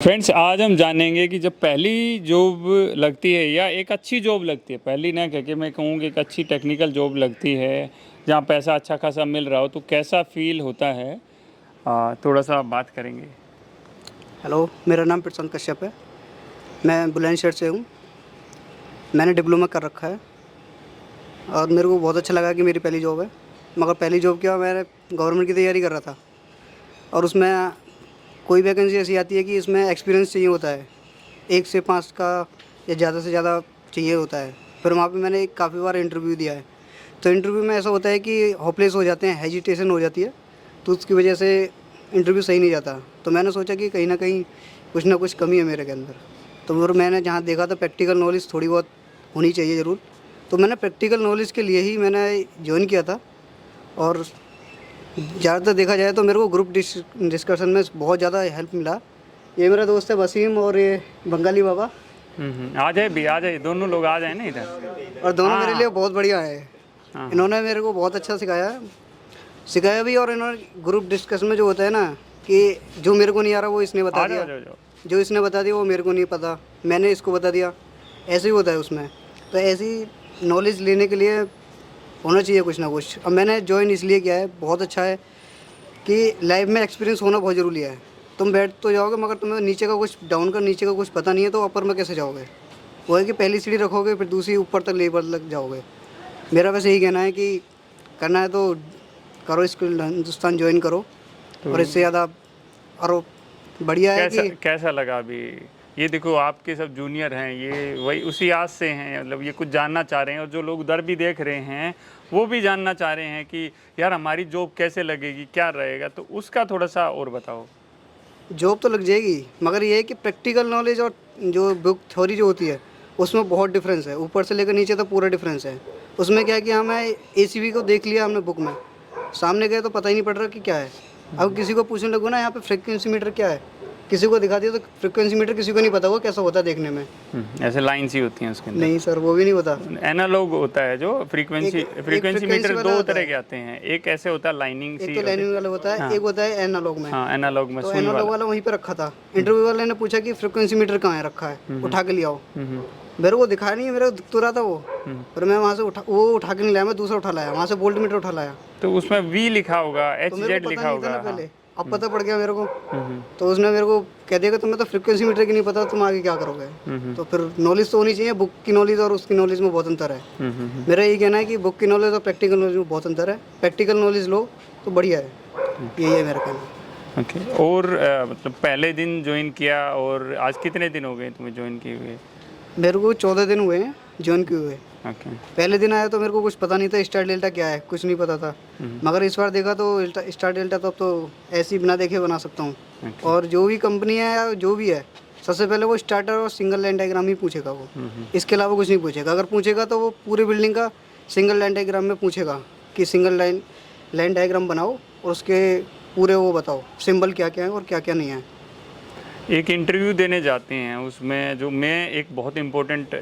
Friends, आज हम जानेंगे कि जब पहली जॉब लगती है या एक अच्छी जॉब लगती है, पहली ना कह के मैं कहूँ कि एक अच्छी टेक्निकल जॉब लगती है जहाँ पैसा अच्छा खासा मिल रहा हो, तो कैसा फील होता है। थोड़ा सा बात करेंगे। हेलो, मेरा नाम प्रशांत कश्यप है। मैं बुलंदशहर से हूँ। मैंने डिप्लोमा कर रखा है और मेरे को बहुत अच्छा लगा कि मेरी पहली जॉब है। मगर पहली जॉब क्या, मैं गवर्नमेंट की तैयारी कर रहा था और उसमें कोई वैकेंसी ऐसी आती है कि इसमें एक्सपीरियंस चाहिए होता है, 1 से 5 का या ज़्यादा से ज़्यादा चाहिए होता है। फिर वहाँ पे मैंने काफ़ी बार इंटरव्यू दिया है, तो इंटरव्यू में ऐसा होता है कि होपलेस हो जाते हैं, हेजिटेशन हो जाती है, तो उसकी वजह से इंटरव्यू सही नहीं जाता। तो मैंने सोचा कि कहीं ना कहीं कुछ ना कुछ कमी है मेरे के अंदर। तो फिर मैंने जहाँ देखा था प्रैक्टिकल नॉलेज थोड़ी बहुत होनी चाहिए ज़रूर, तो मैंने प्रैक्टिकल नॉलेज के लिए ही मैंने ज्वाइन किया था। और ज़्यादातर देखा जाए तो मेरे को ग्रुप डिस्कशन में बहुत ज़्यादा हेल्प मिला। ये मेरा दोस्त है वसीम और ये बंगाली बाबा, आ जाए भी, आ जाए, दोनों लोग आ जाए ना इधर। और दोनों मेरे हाँ। लिए बहुत बढ़िया है। हाँ। इन्होंने मेरे को बहुत अच्छा सिखाया भी। और इन्होंने ग्रुप डिस्कशन में जो होता है ना, कि जो मेरे को नहीं आ रहा वो इसने बता आ जाओ, दिया, जाओ, जाओ। जो इसने बता दिया वो मेरे को नहीं पता, मैंने इसको बता दिया, ऐसे ही होता है उसमें। तो ऐसी नॉलेज लेने के लिए होना चाहिए कुछ ना कुछ। अब मैंने ज्वाइन इसलिए किया है, बहुत अच्छा है कि लाइफ में एक्सपीरियंस होना बहुत ज़रूरी है। तुम बैठ तो जाओगे मगर तुम्हें नीचे का कुछ, डाउन का नीचे का कुछ पता नहीं है, तो ऊपर में कैसे जाओगे। वो है कि पहली सीढ़ी रखोगे फिर दूसरी ऊपर तक लेवल तक जाओगे। मेरा बस यही कहना है कि करना है तो करो, स्किल हिंदुस्तान ज्वाइन करो। और इससे ज़्यादा और बढ़िया है कैसा कि कैसा लगा अभी? ये देखो, आपके सब जूनियर हैं, ये वही उसी आस से हैं, मतलब ये कुछ जानना चाह रहे हैं, और जो लोग उधर भी देख रहे हैं वो भी जानना चाह रहे हैं कि यार हमारी जॉब कैसे लगेगी, क्या रहेगा, तो उसका थोड़ा सा और बताओ। जॉब तो लग जाएगी, मगर ये है कि प्रैक्टिकल नॉलेज और जो बुक थ्योरी जो होती है उसमें बहुत डिफरेंस है, ऊपर से लेकर नीचे तक पूरा डिफरेंस है। उसमें क्या है कि हमें एसीबी को देख लिया हमने बुक में, सामने गए तो पता ही नहीं पड़ रहा कि क्या है। अब किसी को पूछने लगो ना यहाँ पे फ्रिक्वेंसी मीटर क्या है, किसी को दिखा दिया तो फ्रिक्वेंसी मीटर किसी को नहीं पता वो कैसा होता है देखने में। ऐसे लाइन्स ही होती हैं उसके अंदर। नहीं सर, वो भी नहीं होता। एनालॉग होता है जो फ्रीक्वेंसी एक फ्रीक्वेंसी मीटर फ्रीक्वेंसी वाला दो होता तरह है, के आते हैं, एक ऐसे होता है लाइनिंग एक सी तो होती लाइनिंग वाला होता है, हाँ। एक होता है एनालॉग में। हाँ, एनालॉग में तो सुई एनालॉग वाला। वाला वहीं पे रखा था। इंटरव्यू वाले ने पूछा कि फ्रिक्वेंसी मीटर कहाँ है, रखा है, उठा के ले आओ। मेरे को दिखाया नहीं है, मेरे को दिख तो रहा था वो, पर मैं वहाँ से उठा के नहीं लाया, मैं दूसरा उठा लाया, वहाँ से वोल्ट मीटर उठा लाया। तो उसमें वी लिखा होगा, एच तो मेरे जेड को पता लिखा नहीं था होगा। ना हाँ। पहले, अब पता पड़ गया मेरे को। तो उसने मेरे को कह दिया कि तुम्हें तो फ्रिक्वेंसी मीटर की नहीं पता, तुम आगे क्या करोगे। तो फिर नॉलेज तो होनी चाहिए, बुक की नॉलेज और उसकी नॉलेज में बहुत अंतर है। मेरा यही कहना है कि बुक की नॉलेज और प्रैक्टिकल नॉलेज में बहुत अंतर है। प्रैक्टिकल नॉलेज लो तो बढ़िया है, यही है मेरा कहना। ओके। और मतलब पहले दिन ज्वाइन किया और आज कितने दिन हो गए तुम्हें ज्वाइन किए हुए? मेरे को 14 दिन हुए हैं ज्वाइन किए हुए। ओके। पहले दिन आया तो मेरे को कुछ पता नहीं था, स्टार डेल्टा क्या है कुछ नहीं पता था। मगर इस बार देखा तो स्टार डेल्टा तो अब तो ऐसे ही बिना देखे बना सकता हूँ। और जो भी कंपनी है या जो भी है, सबसे पहले वो स्टार्टर और सिंगल लाइन डायग्राम ही पूछेगा वो, इसके अलावा कुछ नहीं पूछेगा। अगर पूछेगा तो वो पूरी बिल्डिंग का सिंगल लाइन डायग्राम में पूछेगा कि सिंगल लाइन डायग्राम बनाओ और उसके पूरे वो बताओ सिंबल क्या क्या है और क्या क्या नहीं है। एक इंटरव्यू देने जाते हैं, उसमें जो मैं एक बहुत इम्पोर्टेंट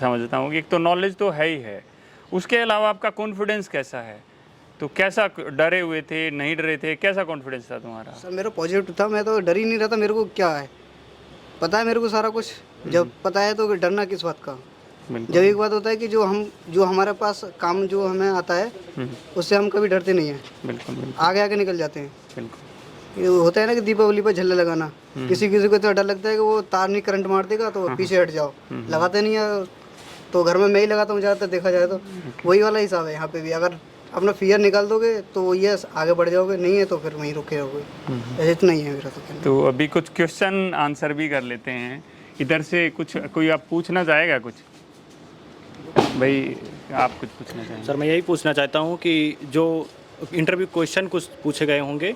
समझता हूँ कि एक तो नॉलेज तो है ही है, उसके अलावा आपका कॉन्फिडेंस कैसा है? तो कैसा, डरे हुए थे, नहीं डरे थे, कैसा कॉन्फिडेंस था तुम्हारा? सर मेरा पॉजिटिव था, मैं तो डर ही नहीं रहा था। मेरे को क्या है, पता है मेरे को सारा कुछ। जब पता है तो डरना किस बात का। जब एक बात होता है कि जो हमारे पास काम जो हमें आता है उससे हम कभी डरते नहीं हैं, बिल्कुल बिल्कुल आगे आगे निकल जाते हैं। बिल्कुल। ये होता है ना कि दीपावली पर झल्ला लगाना, किसी किसी को तो डर लगता है कि वो तार नहीं करंट मार देगा तो पीछे हट जाओ, लगाते नहीं है। तो घर में मैं ही लगाता हूँ ज़्यादातर, देखा जाए तो वही वाला हिसाब है यहाँ पे भी। अगर अपना फियर निकाल दोगे तो ये आगे बढ़ जाओगे, नहीं है तो फिर वहीं रुके रहोगे। ऐसे तो नहीं है मेरा तो कहना। तो अभी कुछ क्वेश्चन आंसर भी कर लेते हैं इधर से। कुछ कोई आप पूछना चाहेगा कुछ? भाई आप कुछ पूछना चाहेंगे? सर मैं यही पूछना चाहता हूँ कि जो इंटरव्यू क्वेश्चन कुछ पूछे गए होंगे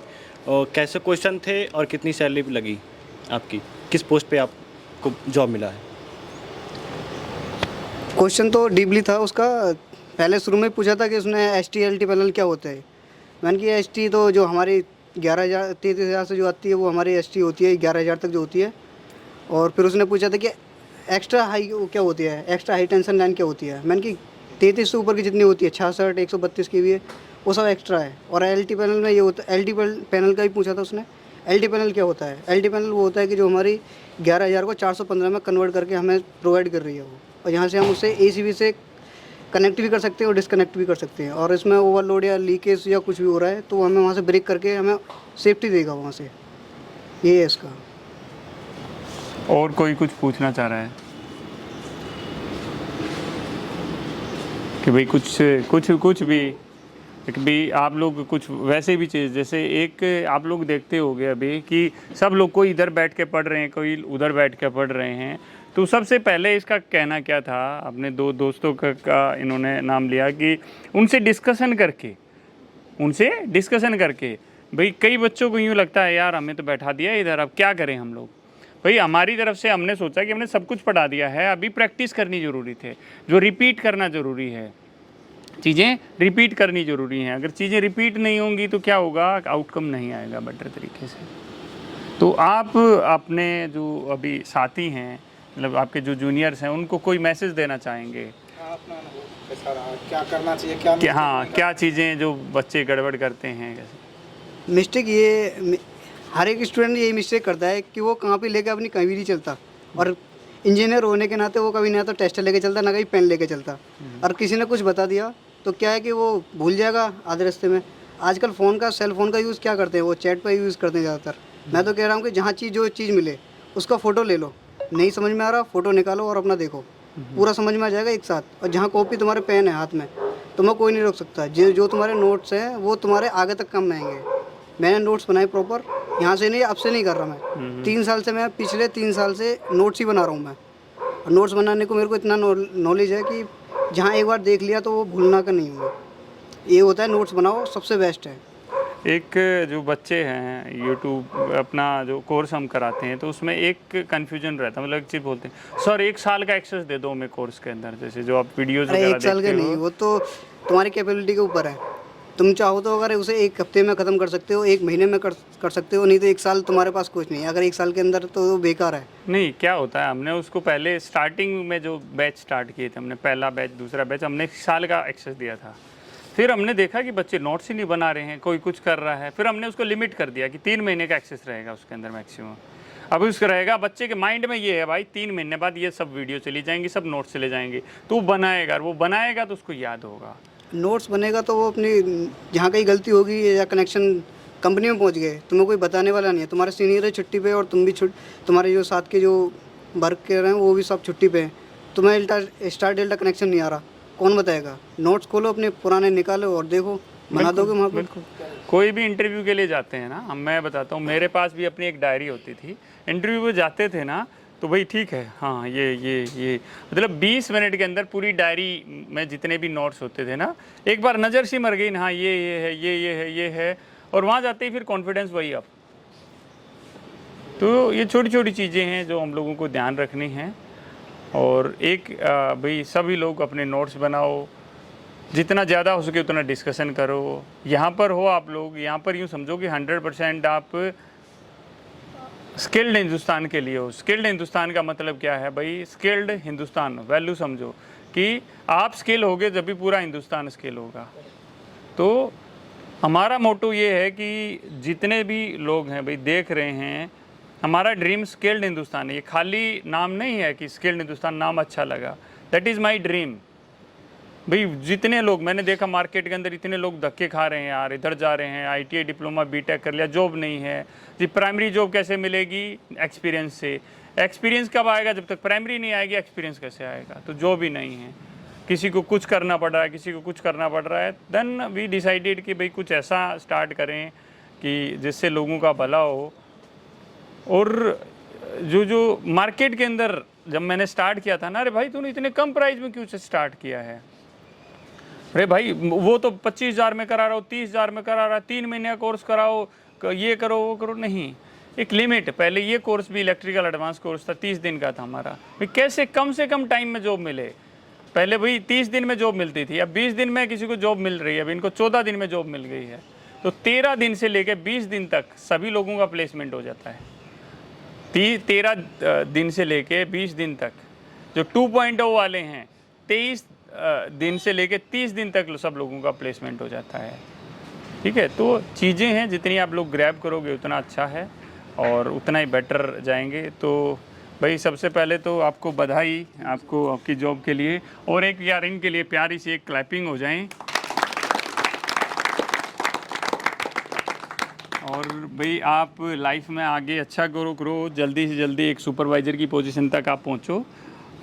और कैसे क्वेश्चन थे और कितनी सैलरी लगी आपकी, किस पोस्ट पे आपको जॉब मिला है? क्वेश्चन तो डीपली था उसका। पहले शुरू में पूछा था कि उसने ST LT पैनल क्या होता है। मैंने कि ST तो जो हमारी 11,000 33,000 से जो आती है वो हमारी ST होती है, 11,000 तक जो होती है। और फिर उसने पूछा था कि एक्स्ट्रा हाई क्या होती है, एक्स्ट्रा हाई टेंशन लाइन क्या होती है। मैंने कि 33 से ऊपर की जितनी होती है, 66 132 की भी है, वो सब एक्स्ट्रा है। और LT पैनल में ये होता है, LT पैनल का भी पूछा था उसने। LD पैनल क्या होता है? LD पैनल वो होता है कि जो हमारी 11,000 को 415 में कन्वर्ट करके हमें प्रोवाइड कर रही है वो, और यहाँ से हम उसे ACB से कनेक्ट भी कर सकते हैं और डिसकनेक्ट भी कर सकते हैं, और इसमें ओवरलोड या लीकेज या कुछ भी हो रहा है तो हमें वहाँ से ब्रेक करके हमें सेफ्टी देगा वहाँ से। ये है इसका। और कोई कुछ पूछना चाह रहा है कि भाई कुछ भी आप लोग कुछ वैसे भी चीज़, जैसे एक आप लोग देखते होंगे अभी कि सब लोग कोई इधर बैठ के पढ़ रहे हैं, कोई उधर बैठ के पढ़ रहे हैं। तो सबसे पहले इसका कहना क्या था, अपने दो दोस्तों का इन्होंने नाम लिया कि उनसे डिस्कशन करके भाई कई बच्चों को यूँ लगता है यार हमें तो बैठा दिया इधर, अब क्या करें हम लोग। भाई हमारी तरफ से हमने सोचा कि हमने सब कुछ पढ़ा दिया है, अभी प्रैक्टिस करनी ज़रूरी थे, जो रिपीट करना ज़रूरी है, चीज़ें रिपीट करनी ज़रूरी हैं। अगर चीज़ें रिपीट नहीं होंगी तो क्या होगा, आउटकम नहीं आएगा बेटर तरीके से। तो आप अपने जो अभी साथी हैं, मतलब आपके जो जूनियर्स हैं, उनको कोई मैसेज देना चाहेंगे? क्या करना चाहिए, क्या नहीं? हाँ, क्या चीज़ें जो बच्चे गड़बड़ करते हैं कैसे? मिस्टेक ये हर एक स्टूडेंट यही मिस्टेक करता है कि वो कहाँ पे लेके अपनी कभी नहीं चलता, और इंजीनियर होने के नाते वो कभी ना तो टेस्ट लेके चलता, ना कहीं पेन लेके चलता, और किसी ने कुछ बता दिया तो क्या है कि वो भूल जाएगा आधे रास्ते में। आजकल सेल फ़ोन का यूज़ क्या करते हैं, वो चैट पर यूज़ करते हैं ज़्यादातर। मैं तो कह रहा हूँ कि जहाँ जो चीज़ मिले उसका फ़ोटो ले लो, नहीं समझ में आ रहा फ़ोटो निकालो और अपना देखो, पूरा समझ में आ जाएगा एक साथ। और जहाँ कॉपी तुम्हारे पेन है हाथ में, तुम्हें कोई नहीं रोक सकता। जो तुम्हारे नोट्स हैं वो तुम्हारे आगे तक काम में आएंगे। मैंने नोट्स बनाए प्रॉपर, यहाँ से नहीं, अब से नहीं कर रहा मैं। 3 साल से, मैं पिछले 3 साल से नोट्स ही बना रहा हूँ मैं। और नोट्स बनाने को मेरे को इतना नॉलेज है कि जहाँ एक बार देख लिया तो वो भूलना का नहीं हुआ। ये होता है, नोट्स बनाओ, सबसे बेस्ट है। एक जो बच्चे हैं यूट्यूब अपना जो कोर्स हम कराते हैं तो उसमें एक कन्फ्यूजन रहता है, मतलब एक चीज़ बोलते हैं सर 1 साल का एक्सेस दे दो हमें कोर्स के अंदर, जैसे जो आप वीडियोज़ अरे वगैरह 1 साल का देखते नहीं, हो। वो तो तुम्हारी कैपेबिलिटी के ऊपर है। तुम चाहो तो अगर उसे 1 हफ्ते में ख़त्म कर सकते हो, 1 महीने में कर सकते हो, नहीं तो 1 साल तुम्हारे पास कुछ नहीं है। अगर 1 साल के अंदर तो वो बेकार है। नहीं, क्या होता है, हमने उसको पहले स्टार्टिंग में जो बैच स्टार्ट किए थे, हमने पहला बैच दूसरा बैच हमने 1 साल का एक्सेस दिया था। फिर हमने देखा कि बच्चे नोट्स ही नहीं बना रहे हैं, कोई कुछ कर रहा है, फिर हमने उसको लिमिट कर दिया कि 3 महीने का एक्सेस रहेगा उसके अंदर मैक्सिमम। अब उसका रहेगा, बच्चे के माइंड में ये है भाई 3 महीने बाद ये सब वीडियो चली जाएंगी, सब नोट्स चले जाएंगे, तो वो बनाएगा, और वो बनाएगा तो उसको याद होगा। नोट्स बनेगा तो वो अपनी जहाँ कहीं गलती होगी या कनेक्शन कंपनी में पहुँच गए, तुम्हें कोई बताने वाला नहीं है। तुम्हारे सीनियर है छुट्टी पे और तुम भी तुम्हारे जो साथ के जो वर्क कर रहे हैं वो भी सब छुट्टी पे हैं। तुम्हें स्टार डेल्टा कनेक्शन नहीं आ रहा, कौन बताएगा? नोट्स खोलो अपने पुराने, निकालो और देखो, बना दोगे वहाँ पर। बिल्कुल। कोई भी इंटरव्यू के लिए जाते हैं ना, मैं बताता हूँ, मेरे पास भी अपनी एक डायरी होती थी। इंटरव्यू पे जाते थे ना तो भाई ठीक है, हाँ ये मतलब 20 मिनट के अंदर पूरी डायरी में जितने भी नोट्स होते थे ना, एक बार नज़र सी मर गई ना, हाँ ये है, और वहाँ जाते ही फिर कॉन्फिडेंस वही अप। तो ये छोटी छोटी चीज़ें हैं जो हम लोगों को ध्यान रखनी है। और एक भाई सभी लोग अपने नोट्स बनाओ, जितना ज़्यादा हो सके उतना डिस्कशन करो। यहाँ पर हो आप लोग, यहाँ पर यूँ समझो कि 100% आप स्किल्ड हिंदुस्तान के लिए हो। स्किल्ड हिंदुस्तान का मतलब क्या है भाई? स्किल्ड हिंदुस्तान, वैल्यू समझो कि आप स्किल होगे जब भी पूरा हिंदुस्तान स्किल होगा। तो हमारा मोटो ये है कि जितने भी लोग हैं भाई देख रहे हैं, हमारा ड्रीम स्किल्ड हिंदुस्तान है। ये खाली नाम नहीं है कि स्किल्ड हिंदुस्तान नाम अच्छा लगा, दैट इज़ माई ड्रीम। भाई जितने लोग मैंने देखा मार्केट के अंदर, इतने लोग धक्के खा रहे हैं यार, इधर जा रहे हैं, ITI डिप्लोमा बीटेक कर लिया, जॉब नहीं है जी। प्राइमरी जॉब कैसे मिलेगी? एक्सपीरियंस से। एक्सपीरियंस कब आएगा? जब तक प्राइमरी नहीं आएगी एक्सपीरियंस कैसे आएगा? तो जॉब ही नहीं है, किसी को कुछ करना पड़ रहा है, किसी को कुछ करना पड़ रहा है। देन वी डिसाइडेड कि भाई कुछ ऐसा स्टार्ट करें कि जिससे लोगों का भला हो। और जो मार्केट के अंदर जब मैंने स्टार्ट किया था ना, अरे भाई तूने इतने कम प्राइस में क्यों स्टार्ट किया है? अरे भाई वो तो 25,000 में करा रहा हो, 30,000 में करा रहा, 3 महीने का कोर्स कराओ, ये करो वो करो। नहीं, एक लिमिट। पहले ये कोर्स भी इलेक्ट्रिकल एडवांस कोर्स था, 30 दिन का था हमारा। भाई कैसे कम से कम टाइम में जॉब मिले? पहले भाई 30 दिन में जॉब मिलती थी, अब 20 दिन में किसी को जॉब मिल रही है। अब इनको 14 दिन में जॉब मिल गई है। तो 13 दिन से लेकर 20 दिन तक सभी लोगों का प्लेसमेंट हो जाता है। 13 दिन से लेके 20 दिन तक। जो 2.0 वाले हैं 23 दिन से लेके 30 दिन तक सब लोगों का प्लेसमेंट हो जाता है। ठीक है, तो चीज़ें हैं, जितनी आप लोग ग्रैब करोगे उतना अच्छा है। और उतना ही बेटर जाएंगे। तो भाई सबसे पहले तो आपको बधाई, आपको आपकी जॉब के लिए, और एक यार इनके लिए प्यारी सी एक क्लैपिंग हो जाए। और भाई आप लाइफ में आगे अच्छा करो, जल्दी से जल्दी एक सुपरवाइज़र की पोजीशन तक आप पहुंचो,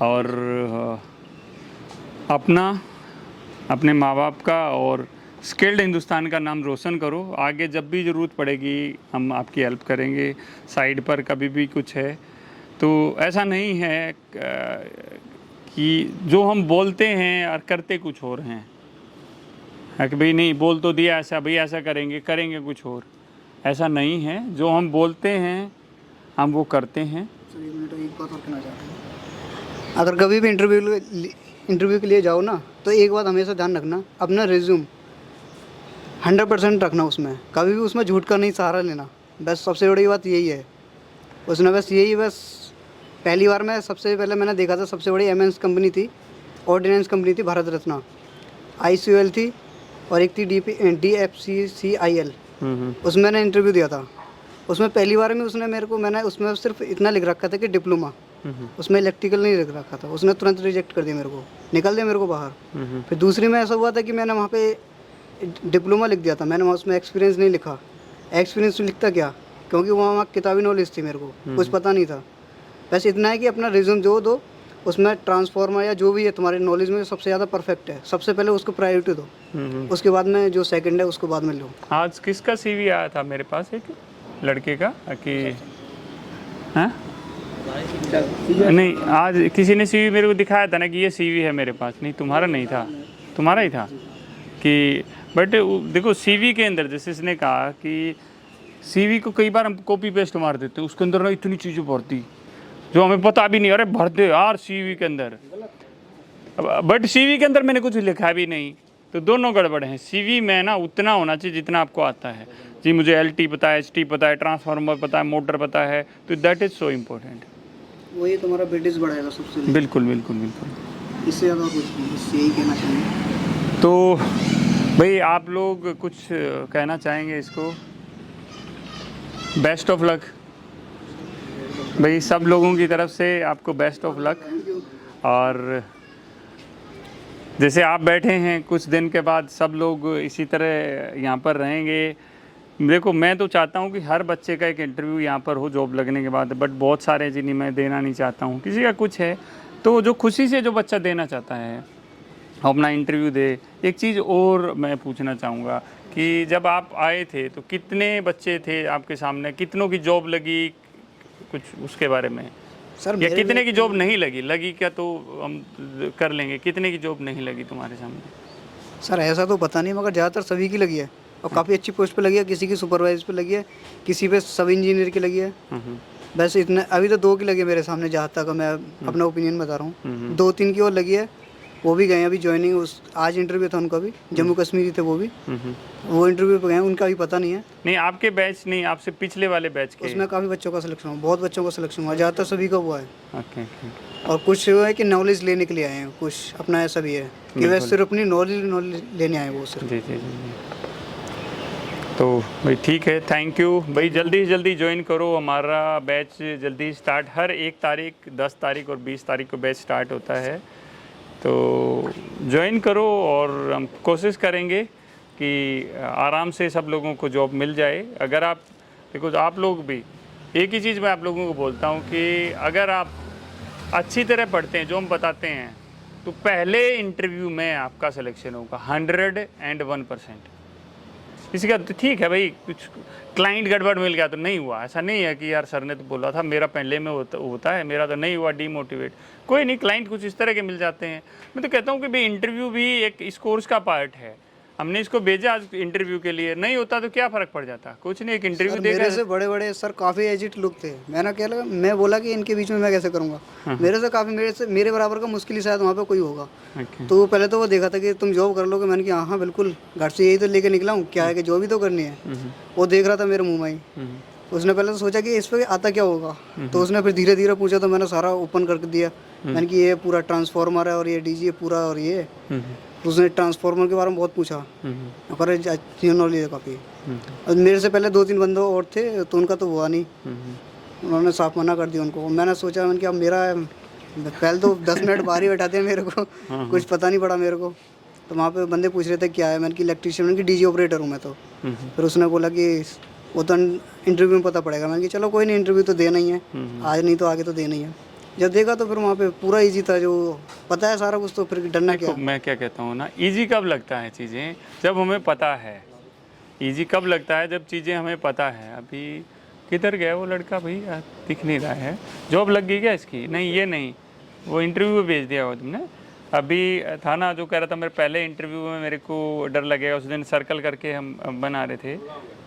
और अपने माँ बाप का और स्किल्ड हिंदुस्तान का नाम रोशन करो। आगे जब भी ज़रूरत पड़ेगी हम आपकी हेल्प करेंगे, साइड पर कभी भी कुछ है तो। ऐसा नहीं है कि जो हम बोलते हैं और करते कुछ और हैं, कि भाई नहीं बोल तो दिया ऐसा, भाई ऐसा करेंगे कुछ और, ऐसा नहीं है। जो हम बोलते हैं हम वो करते हैं। सर एक मिनट, एक बात और कहना चाहता हूँ। अगर कभी भी इंटरव्यू के लिए जाओ ना, तो एक बात हमेशा ध्यान रखना, अपना रिज्यूम 100% रखना उसमें, कभी भी उसमें झूठ का नहीं सहारा लेना। बस सबसे बड़ी बात यही है उसने, बस पहली बार में सबसे पहले मैंने देखा था, सबसे बड़ी एमएनसी कंपनी थी, ऑर्डिनेंस कंपनी थी, भारत रत्ना, ICOL थी, और एक थी DFCCIL। उसमें मैंने इंटरव्यू दिया था। उसमें पहली बार में उसने मेरे को, मैंने उसमें सिर्फ इतना लिख रखा था कि डिप्लोमा, उसमें इलेक्ट्रिकल नहीं लिख रखा था। उसने तुरंत रिजेक्ट कर दिया मेरे को, निकल दिया मेरे को बाहर। फिर दूसरी में ऐसा हुआ था कि मैंने वहाँ पे डिप्लोमा लिख दिया था, मैंने वहाँ उसमें एक्सपीरियंस नहीं लिखा। एक्सपीरियंस लिखता क्या, क्योंकि वहाँ किताबी नॉलेज थी, मेरे को कुछ पता नहीं था। बस इतना है कि अपना रिज्यूम जो दो, उसमें ट्रांसफार्मर या जो भी है तुम्हारे नॉलेज में सबसे ज़्यादा परफेक्ट है, सबसे पहले उसको प्रायोरिटी दो, उसके बाद में जो सेकंड है उसको बाद में लो। आज किसका CV आया था मेरे पास, एक लड़के का कि हाँ नहीं, आज किसी ने CV मेरे को दिखाया था ना कि ये CV है मेरे पास। नहीं तुम्हारा नहीं था, तुम्हारा ही था कि, बट देखो CV के अंदर जैसे इसने कहा कि CV को कई बार हम कॉपी पेस्ट मार देते, उसके अंदर ना इतनी चीज़ें भरती जो हमें पता भी नहीं, अरे भर दे यार CV के अंदर, बट CV के अंदर मैंने कुछ लिखा भी नहीं, तो दोनों गड़बड़ हैं। CV में ना उतना होना चाहिए जितना आपको आता है। जी मुझे LT पता है, HT पता है, ट्रांसफार्मर पता है, मोटर पता है, तो दैट इज़ सो इम्पोर्टेंट। वही तुम्हारा ब्रिटिश बढ़ाएगा सबसे। बिल्कुल बिल्कुल बिल्कुल, इससे ज़्यादा कुछ नहीं, बस यही कहना चाहिए। तो भाई आप लोग कुछ कहना चाहेंगे इसको? बेस्ट ऑफ लक भाई, सब लोगों की तरफ से आपको बेस्ट ऑफ लक। और जैसे आप बैठे हैं, कुछ दिन के बाद सब लोग इसी तरह यहाँ पर रहेंगे। देखो मैं तो चाहता हूँ कि हर बच्चे का एक इंटरव्यू यहाँ पर हो जॉब लगने के बाद, बट बहुत सारे जिन्हें मैं देना नहीं चाहता हूँ। किसी का कुछ है तो जो खुशी से जो बच्चा देना चाहता है अपना इंटरव्यू दे। एक चीज़ और मैं पूछना चाहूँगा कि जब आप आए थे तो कितने बच्चे थे आपके सामने, कितनों की जॉब लगी, कुछ उसके बारे में? सर या कितने की जॉब नहीं लगी क्या तो हम कर लेंगे, कितने की जॉब नहीं लगी तुम्हारे सामने? सर ऐसा तो पता नहीं, मगर ज़्यादातर सभी की लगी है, और काफ़ी अच्छी पोस्ट पे लगी है। किसी की सुपरवाइजर पे लगी है, किसी पे सब इंजीनियर की लगी है। बस इतने, अभी तो 2 की लगी है मेरे सामने, जहाँ तक मैं अपना ओपिनियन बता रहा हूँ। 2-3 की और लगी है, वो भी गए अभी ज्वाइनिंग। उस आज इंटरव्यू था उनका भी, जम्मू कश्मीरी थे वो भी, वो इंटरव्यू पे गए, उनका भी पता नहीं है। नहीं आपके बैच नहीं, आपसे पिछले वाले बैच के? उसमें काफ़ी बच्चों का सिलेक्शन हुआ, बहुत बच्चों का सिलेक्शन हुआ, ज़्यादातर सभी का हुआ है। ओके। और कुछ है कि नॉलेज लेने के लिए आए हैं, कुछ अपना ऐसा भी है कि वह सिर्फ अपनी नॉलेज लेने आए वो सिर्फ। जी। तो भाई ठीक है, थैंक यू भाई। जल्दी से जल्दी ज्वाइन करो, हमारा बैच जल्दी स्टार्ट, हर 1 तारीख, 10 तारीख और 20 तारीख को बैच स्टार्ट होता है, तो ज्वाइन करो। और हम कोशिश करेंगे कि आराम से सब लोगों को जॉब मिल जाए। अगर आप देखो, आप लोग भी, एक ही चीज़ मैं आप लोगों को बोलता हूँ कि अगर आप अच्छी तरह पढ़ते हैं जो हम बताते हैं, तो पहले इंटरव्यू में आपका सिलेक्शन होगा 101%। किसी का तो ठीक है भाई, कुछ क्लाइंट गड़बड़ मिल गया तो नहीं हुआ, ऐसा नहीं है कि यार सर ने तो बोला था, मेरा पहले में होता है, मेरा तो नहीं हुआ, डीमोटिवेट। कोई नहीं, क्लाइंट कुछ इस तरह के मिल जाते हैं। मैं तो कहता हूँ कि भाई इंटरव्यू भी एक इस कोर्स का पार्ट है। हमने इसको भेजा इंटरव्यू के लिए, नहीं होता तो क्या फ़र्क पड़ जाता, कुछ नहीं, एक इंटरव्यू देगा। मेरे से बड़े बड़े सर काफ़ी एजिड लोग थे, मैंने क्या लगा, मैं बोला कि इनके बीच में मैं कैसे करूँगा। मेरे से काफ़ी, मेरे बराबर का मुश्किल ही शायद वहाँ पे कोई होगा। तो पहले तो वो देखा था कि तुम जॉब कर लोगे, मैंने कहा हाँ बिल्कुल, घर से यही तो लेके निकला हूँ, क्या है कि जॉब ही तो करनी है। वो देख रहा था मेरे मुँह में ही, उसने पहले तो सोचा कि इस पर आता क्या होगा, तो उसने फिर धीरे धीरे पूछा, तो मैंने सारा ओपन करके दिया। मैंने कि ये पूरा ट्रांसफार्मर है और ये डीजी पूरा और ये, तो उसने ट्रांसफार्मर के बारे में बहुत पूछा। और अच्छी नॉलेज है काफ़ी। और मेरे से पहले 2-3 बंदे और थे तो उनका तो हुआ नहीं, उन्होंने साफ मना कर दिया उनको। मैंने सोचा मैंने कि अब मेरा पहले तो 10 मिनट बाहर ही बैठाते हैं मेरे को, कुछ पता नहीं पड़ा मेरे को। तो वहाँ पे बंदे पूछ रहे थे क्या है, मैंने कि इलेक्ट्रीशियन की डीजी ऑपरेटर हूँ मैं तो। फिर उसने बोला कि वो तो इंटरव्यू में पता पड़ेगा। मैंने कि चलो कोई नहीं, इंटरव्यू तो देना ही है, आज नहीं तो आगे तो देना ही है। जब देखा तो फिर वहाँ पे पूरा इजी था, जो पता है सारा कुछ, तो फिर डरना क्या। मैं क्या कहता हूँ ना, इजी कब लगता है चीज़ें, जब हमें पता है। इजी कब लगता है, जब चीज़ें हमें पता है। अभी किधर गया वो लड़का भाई, दिख नहीं रहा है। जॉब लग गई क्या इसकी? नहीं, ये नहीं, वो इंटरव्यू भेज दिया हो तुमने। अभी था ना जो कह रहा था मेरे पहले इंटरव्यू में मेरे को डर लगेगा, उस दिन सर्कल करके हम बना रहे थे,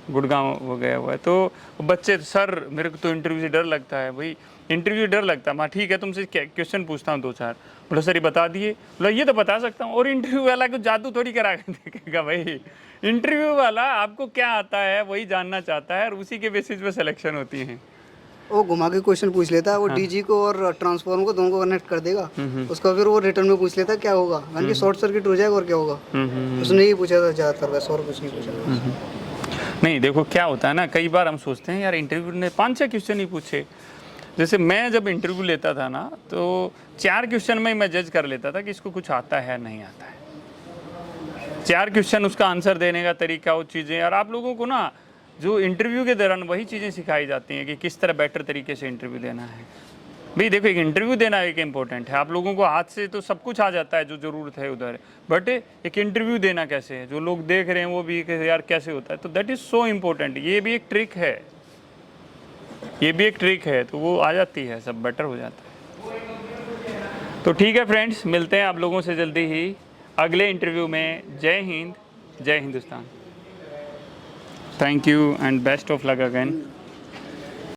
गुड़गांव वो गया हुआ है। तो बच्चे, सर मेरे को तो इंटरव्यू से डर लगता है। भाई इंटरव्यू डर लगता है, मैं ठीक है तुमसे क्वेश्चन पूछता हूँ 2-4। बोला सर ये बता दिए। बोला ये तो बता सकता हूँ। और इंटरव्यू वाला को जादू थोड़ी करा के देखेगा भाई। इंटरव्यू वाला आपको क्या आता है वही जानना चाहता है, और उसी के बेसिस पे सिलेक्शन होती है। वो घुमा के क्वेश्चन पूछ लेता है, वो डीजी को और ट्रांसफार्मर को दोनों को कनेक्ट कर देगा। उसका फिर वो रिटर्न में पूछ लेता है क्या होगा, मैंने कि शॉर्ट सर्किट हो जाएगा और क्या होगा। उसने यही पूछा था ज़्यादातर, वैसे और कुछ नहीं पूछा। नहीं देखो क्या होता है ना, कई बार हम सोचते हैं यार इंटरव्यू ने 5-6 क्वेश्चन ही पूछे। जैसे मैं जब इंटरव्यू लेता था ना, तो 4 क्वेश्चन में मैं जज कर लेता था कि इसको कुछ आता है नहीं आता है। 4 क्वेश्चन, उसका आंसर देने का तरीका, वो चीज़ें। और आप लोगों को ना जो इंटरव्यू के दौरान वही चीज़ें सिखाई जाती हैं कि किस तरह बेटर तरीके से इंटरव्यू देना है। भाई देखो एक इंटरव्यू देना एक इम्पोर्टेंट है। आप लोगों को हाथ से तो सब कुछ आ जाता है जो ज़रूरत है उधर, बट एक इंटरव्यू देना कैसे है, जो लोग देख रहे हैं वो भी यार कैसे होता है, तो दैट इज़ सो इम्पोर्टेंट। ये भी एक ट्रिक है, ये भी एक ट्रिक है, तो वो आ जाती है, सब बेटर हो जाता है। तो ठीक है फ्रेंड्स, मिलते हैं आप लोगों से जल्दी ही अगले इंटरव्यू में। जय हिंद, जय Hindustan. Thank you and best of luck again.